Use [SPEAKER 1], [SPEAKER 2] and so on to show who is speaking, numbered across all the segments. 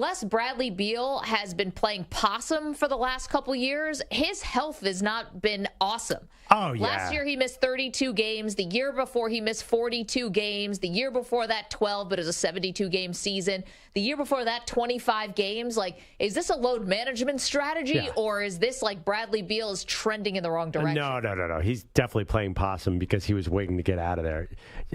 [SPEAKER 1] Unless Bradley Beal has been playing possum for the last couple years, his health has not been awesome.
[SPEAKER 2] Oh, yeah.
[SPEAKER 1] Last year he missed 32 games. The year before he missed 42 games. The year before that 12, but it was a 72-game season. The year before that 25 games. Like, is this a load management strategy or is this like Bradley Beal is trending in the wrong direction?
[SPEAKER 2] No. He's definitely playing possum because he was waiting to get out of there.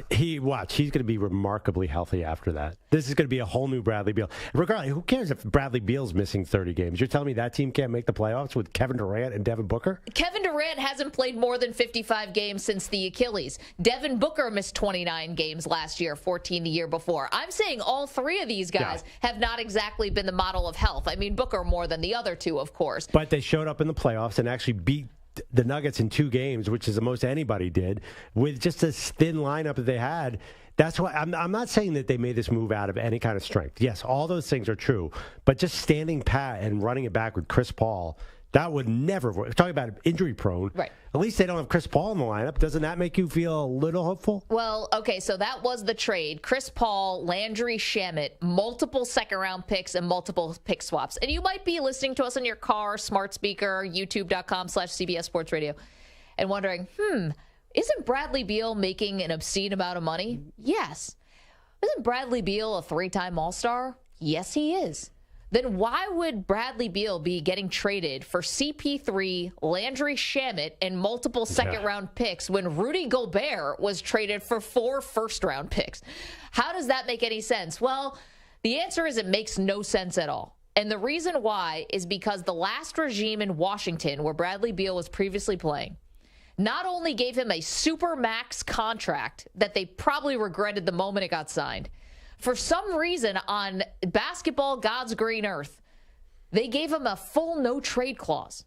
[SPEAKER 2] He's going to be remarkably healthy after that. This is going to be a whole new Bradley Beal. Regardless, who cares if Bradley Beal's missing 30 games? You're telling me that team can't make the playoffs with Kevin Durant and Devin Booker?
[SPEAKER 1] Kevin Durant hasn't played more than 55 games since the Achilles. Devin Booker missed 29 games last year, 14 the year before. I'm saying all three of these guys have not exactly been the model of health. I mean, Booker more than the other two, of course.
[SPEAKER 2] But they showed up in the playoffs and actually beat the Nuggets in 2 games, which is the most anybody did, with just this thin lineup that they had. That's why I'm not saying that they made this move out of any kind of strength. Yes, all those things are true. But just standing pat and running it back with Chris Paul, that would never work. Talking about injury prone.
[SPEAKER 1] Right.
[SPEAKER 2] At least they don't have Chris Paul in the lineup. Doesn't that make you feel a little hopeful?
[SPEAKER 1] Well, okay, so that was the trade. Chris Paul, Landry Shamet, multiple second-round picks and multiple pick swaps. And you might be listening to us on your car, smart speaker, youtube.com/CBS Sports Radio, and wondering, isn't Bradley Beal making an obscene amount of money? Yes. Isn't Bradley Beal a 3-time All-Star? Yes, he is. Then why would Bradley Beal be getting traded for CP3, Landry Shamet, and multiple second-round picks when Rudy Gobert was traded for 4 first-round picks? How does that make any sense? Well, the answer is it makes no sense at all. And the reason why is because the last regime in Washington, where Bradley Beal was previously playing, not only gave him a super max contract that they probably regretted the moment it got signed, for some reason on basketball God's green earth, they gave him a full no trade clause.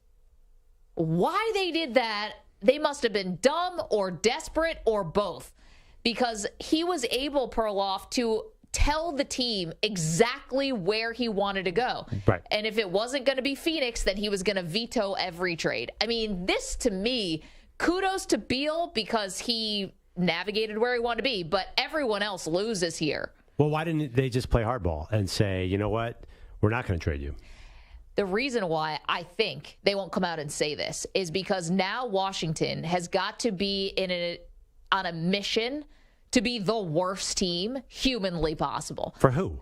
[SPEAKER 1] Why they did that, they must have been dumb or desperate or both, because he was able, Perloff, to tell the team exactly where he wanted to go.
[SPEAKER 2] Right.
[SPEAKER 1] And if it wasn't going to be Phoenix, then he was going to veto every trade. I mean, this to me, kudos to Beal because he navigated where he wanted to be, but everyone else loses here.
[SPEAKER 2] Well, why didn't they just play hardball and say, you know what, we're not going to trade you?
[SPEAKER 1] The reason why I think they won't come out and say this is because now Washington has got to be on a mission to be the worst team humanly possible.
[SPEAKER 2] For who?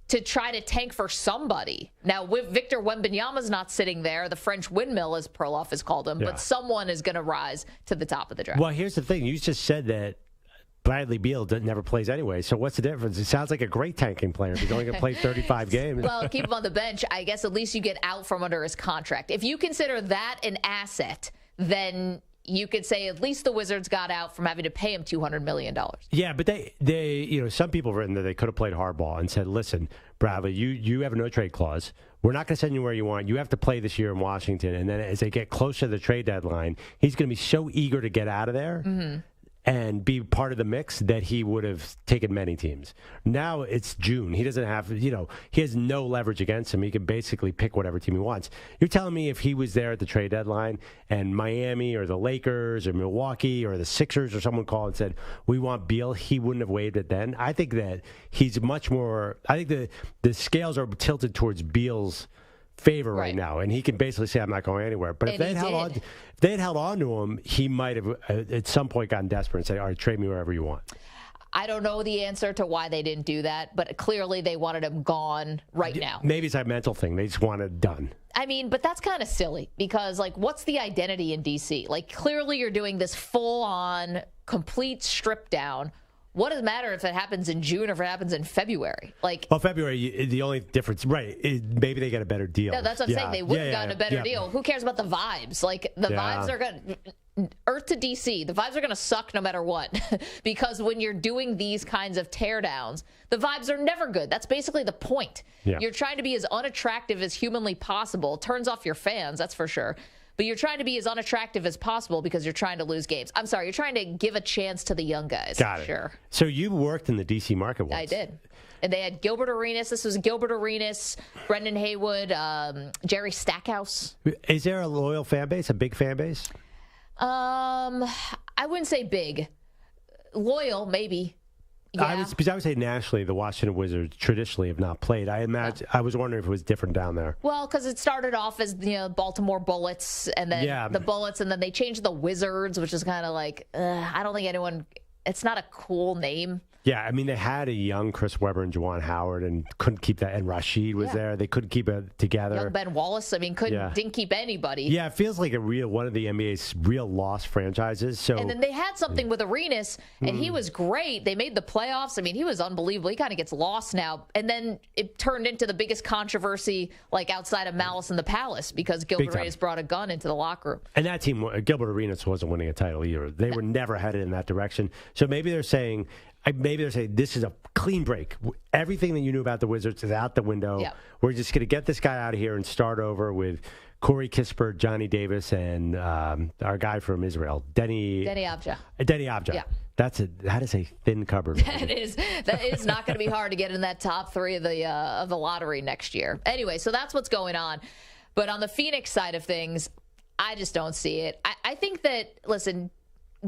[SPEAKER 1] To try to tank for somebody. Now, Victor Wembanyama's not sitting there. The French windmill, as Perloff has called him, but someone is going to rise to the top of the draft.
[SPEAKER 2] Well, here's the thing. You just said that Bradley Beal never plays anyway, so what's the difference? It sounds like a great tanking player. He's only going to play 35 games.
[SPEAKER 1] Well, keep him on the bench. I guess at least you get out from under his contract. If you consider that an asset, then you could say at least the Wizards got out from having to pay him $200 million.
[SPEAKER 2] Yeah, but they some people have written that they could have played hardball and said, listen, Bradley, you have a no-trade clause. We're not going to send you where you want. You have to play this year in Washington. And then as they get closer to the trade deadline, he's going to be so eager to get out of there and be part of the mix that he would have taken many teams. Now it's June. He doesn't have, he has no leverage against him. He can basically pick whatever team he wants. You're telling me if he was there at the trade deadline and Miami or the Lakers or Milwaukee or the Sixers or someone called and said, we want Beal, he wouldn't have waived it then? I think that he's much more, I think the scales are tilted towards Beal's favor right now, and he can basically say, I'm not going anywhere. But if they had held on to him, he might have at some point gotten desperate and said, all right, trade me wherever you want.
[SPEAKER 1] I don't know the answer to why they didn't do that, but clearly they wanted him gone now.
[SPEAKER 2] Maybe it's a mental thing. They just want it done.
[SPEAKER 1] I mean, but that's kind of silly because, what's the identity in D.C.? Clearly you're doing this full-on, complete strip down. What does it matter if it happens in June or if it happens in February?
[SPEAKER 2] Well, February, the only difference, right, maybe they get a better deal.
[SPEAKER 1] No, that's what I'm saying. They would have gotten a better deal. Who cares about the vibes? The vibes are going to, Earth to DC, the vibes are going to suck no matter what. Because when you're doing these kinds of teardowns, the vibes are never good. That's basically the point. Yeah. You're trying to be as unattractive as humanly possible. Turns off your fans, that's for sure. But you're trying to be as unattractive as possible because you're trying to lose games. I'm sorry, you're trying to give a chance to the young guys.
[SPEAKER 2] Got it.
[SPEAKER 1] Sure.
[SPEAKER 2] So you worked in the D.C. market once.
[SPEAKER 1] I did. And they had Gilbert Arenas. This was Gilbert Arenas, Brendan Haywood, Jerry Stackhouse.
[SPEAKER 2] Is there a loyal fan base, a big fan base?
[SPEAKER 1] I wouldn't say big. Loyal, maybe. Yeah.
[SPEAKER 2] Because I would say nationally, the Washington Wizards traditionally have not played. I imagine. I was wondering if it was different down there.
[SPEAKER 1] Well, because it started off as Baltimore Bullets, and then the Bullets, and then they changed the Wizards, which is kind of like I don't think anyone. It's not a cool name.
[SPEAKER 2] Yeah, I mean, they had a young Chris Webber and Juwan Howard and couldn't keep that. And Rashid was there. They couldn't keep it together.
[SPEAKER 1] Young Ben Wallace, I mean, didn't keep anybody.
[SPEAKER 2] Yeah, it feels like one of the NBA's real lost franchises. So,
[SPEAKER 1] and then they had something with Arenas, and he was great. They made the playoffs. I mean, he was unbelievable. He kind of gets lost now. And then it turned into the biggest controversy, like outside of Malice in the Palace, because Gilbert Arenas brought a gun into the locker room.
[SPEAKER 2] And that team, Gilbert Arenas, wasn't winning a title either. They were never headed in that direction. So maybe they're saying this is a clean break. Everything that you knew about the Wizards is out the window. Yeah. We're just going to get this guy out of here and start over with Corey Kispert, Johnny Davis, and our guy from Israel, Denny
[SPEAKER 1] Avdia.
[SPEAKER 2] Denny Avdia. Yeah. That is a thin cupboard.
[SPEAKER 1] That is not going to be hard to get in that top 3 of the lottery next year. Anyway, so that's what's going on. But on the Phoenix side of things, I just don't see it. I think that, listen,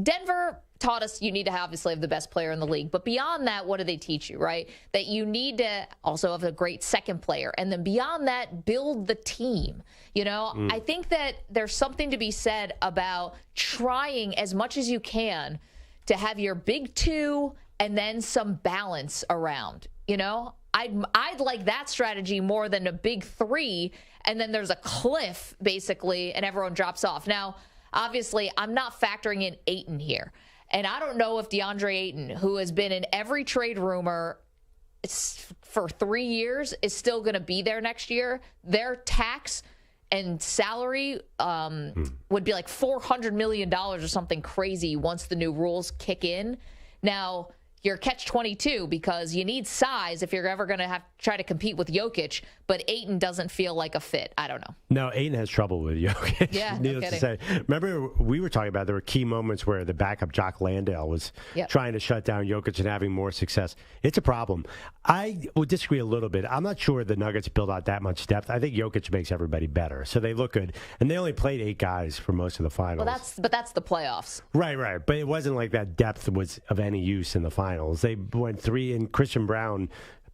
[SPEAKER 1] Denver taught us you need to obviously have the best player in the league. But beyond that, what do they teach you, right? That you need to also have a great second player. And then beyond that, build the team. I think that there's something to be said about trying as much as you can to have your big 2 and then some balance around. I'd like that strategy more than a big 3, and then there's a cliff, basically, and everyone drops off. Now, obviously, I'm not factoring in Ayton here. And I don't know if DeAndre Ayton, who has been in every trade rumor for 3 years, is still going to be there next year. Their tax and salary would be like $400 million or something crazy once the new rules kick in. Now, you're catch-22 because you need size if you're ever going to try to compete with Jokic, but Ayton doesn't feel like a fit. I don't know.
[SPEAKER 2] No, Ayton has trouble with Jokic.
[SPEAKER 1] Yeah,
[SPEAKER 2] needless to say. Remember, we were talking about there were key moments where the backup Jock Landale was trying to shut down Jokic and having more success. It's a problem. I would disagree a little bit. I'm not sure the Nuggets build out that much depth. I think Jokic makes everybody better, so they look good. And they only played 8 guys for most of the finals.
[SPEAKER 1] Well, that's the playoffs.
[SPEAKER 2] Right. But it wasn't like that depth was of any use in the finals. They went 3, and Christian Brown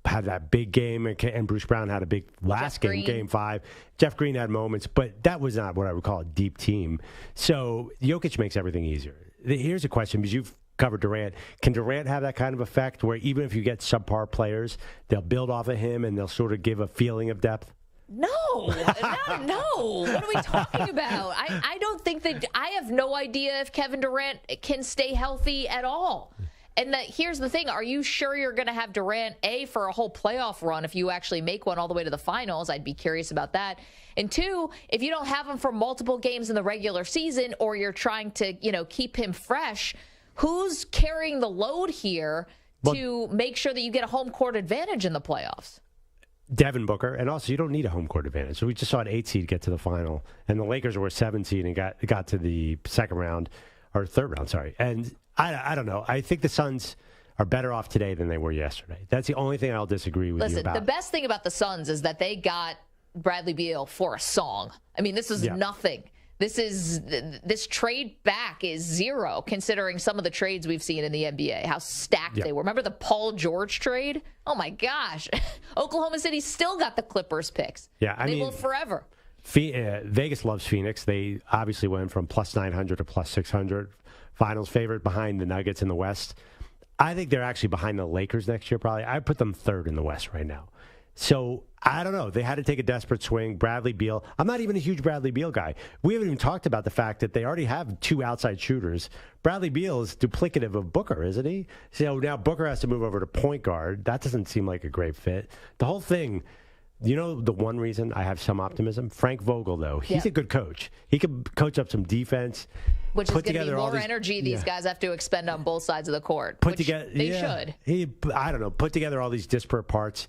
[SPEAKER 2] had that big game, and Bruce Brown had a big last game, Game 5. Jeff Green had moments, but that was not what I would call a deep team. So Jokic makes everything easier. Here's a question, because you've covered Durant. Can Durant have that kind of effect where even if you get subpar players, they'll build off of him and they'll sort of give a feeling of depth?
[SPEAKER 1] No. What are we talking about? I don't think that – I have no idea if Kevin Durant can stay healthy at all. And here's the thing. Are you sure you're going to have Durant, A, for a whole playoff run if you actually make one all the way to the finals? I'd be curious about that. And 2, if you don't have him for multiple games in the regular season, or you're trying to, keep him fresh, who's carrying the load here to make sure that you get a home court advantage in the playoffs?
[SPEAKER 2] Devin Booker, and also you don't need a home court advantage. So we just saw an 8 seed get to the final, and the Lakers were a 7 seed and got to the second round, or third round, sorry. And I don't know. I think the Suns are better off today than they were yesterday. That's the only thing I'll disagree with you about.
[SPEAKER 1] Listen, the best thing about the Suns is that they got Bradley Beal for a song. I mean, this is nothing. This trade back is 0, considering some of the trades we've seen in the NBA, how stacked they were. Remember the Paul George trade? Oh, my gosh. Oklahoma City still got the Clippers picks.
[SPEAKER 2] Yeah,
[SPEAKER 1] they will forever.
[SPEAKER 2] Vegas loves Phoenix. They obviously went from plus 900 to plus 600. Finals favorite behind the Nuggets in the West. I think they're actually behind the Lakers next year, probably. I put them 3rd in the West right now. So, I don't know. They had to take a desperate swing. Bradley Beal. I'm not even a huge Bradley Beal guy. We haven't even talked about the fact that they already have 2 outside shooters. Bradley Beal is duplicative of Booker, isn't he? So now Booker has to move over to point guard. That doesn't seem like a great fit. The whole thing, the one reason I have some optimism? Frank Vogel, though. He's a good coach. He could coach up some defense.
[SPEAKER 1] Which is going to be more energy these guys have to expend on both sides of the court. They should.
[SPEAKER 2] I don't know. Put together all these disparate parts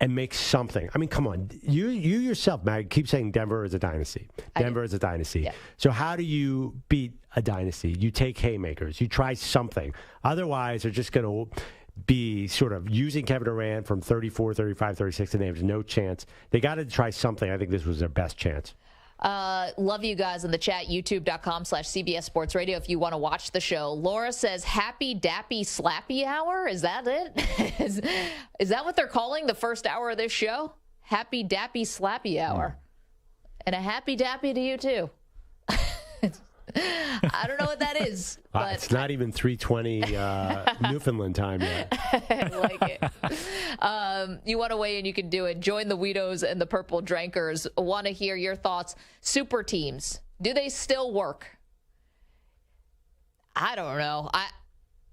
[SPEAKER 2] and make something. I mean, come on. You yourself, Mag, keep saying Denver is a dynasty. Denver is a dynasty. Yeah. So how do you beat a dynasty? You take haymakers. You try something. Otherwise, they're just going to be sort of using Kevin Durant from 34, 35, 36, and they have no chance. They got to try something. I think this was their best chance.
[SPEAKER 1] Love you guys in the chat, youtube.com/CBS Sports Radio if you want to watch the show. Laura says, Happy Dappy Slappy Hour. Is that it? is that what they're calling the first hour of this show? Happy Dappy Slappy Hour. And a happy dappy to you, too. I don't know what that is. But
[SPEAKER 2] it's not even 3:20 Newfoundland time yet.
[SPEAKER 1] I like it. You want to weigh in, you can do it. Join the Weedos and the Purple Drankers. Want to hear your thoughts. Super teams, do they still work? I don't know.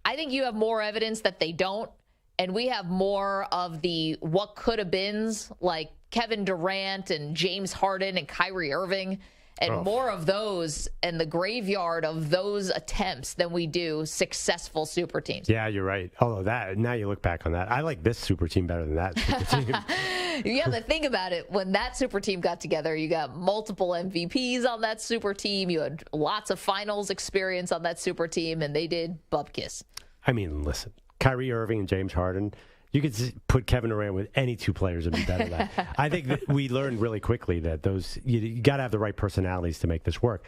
[SPEAKER 1] I think you have more evidence that they don't, and we have more of the what could have beens, like Kevin Durant and James Harden and Kyrie Irving, and more of those in the graveyard of those attempts than we do successful super teams.
[SPEAKER 2] Yeah, you're right. Although now you look back on that, I like this super team better than that super team.
[SPEAKER 1] Yeah, but think about it. When that super team got together, you got multiple MVPs on that super team. You had lots of finals experience on that super team, and they did bupkis.
[SPEAKER 2] I mean, listen, Kyrie Irving and James Harden, you could put Kevin Durant with any two players and be better than that. I think that we learned really quickly that you got to have the right personalities to make this work.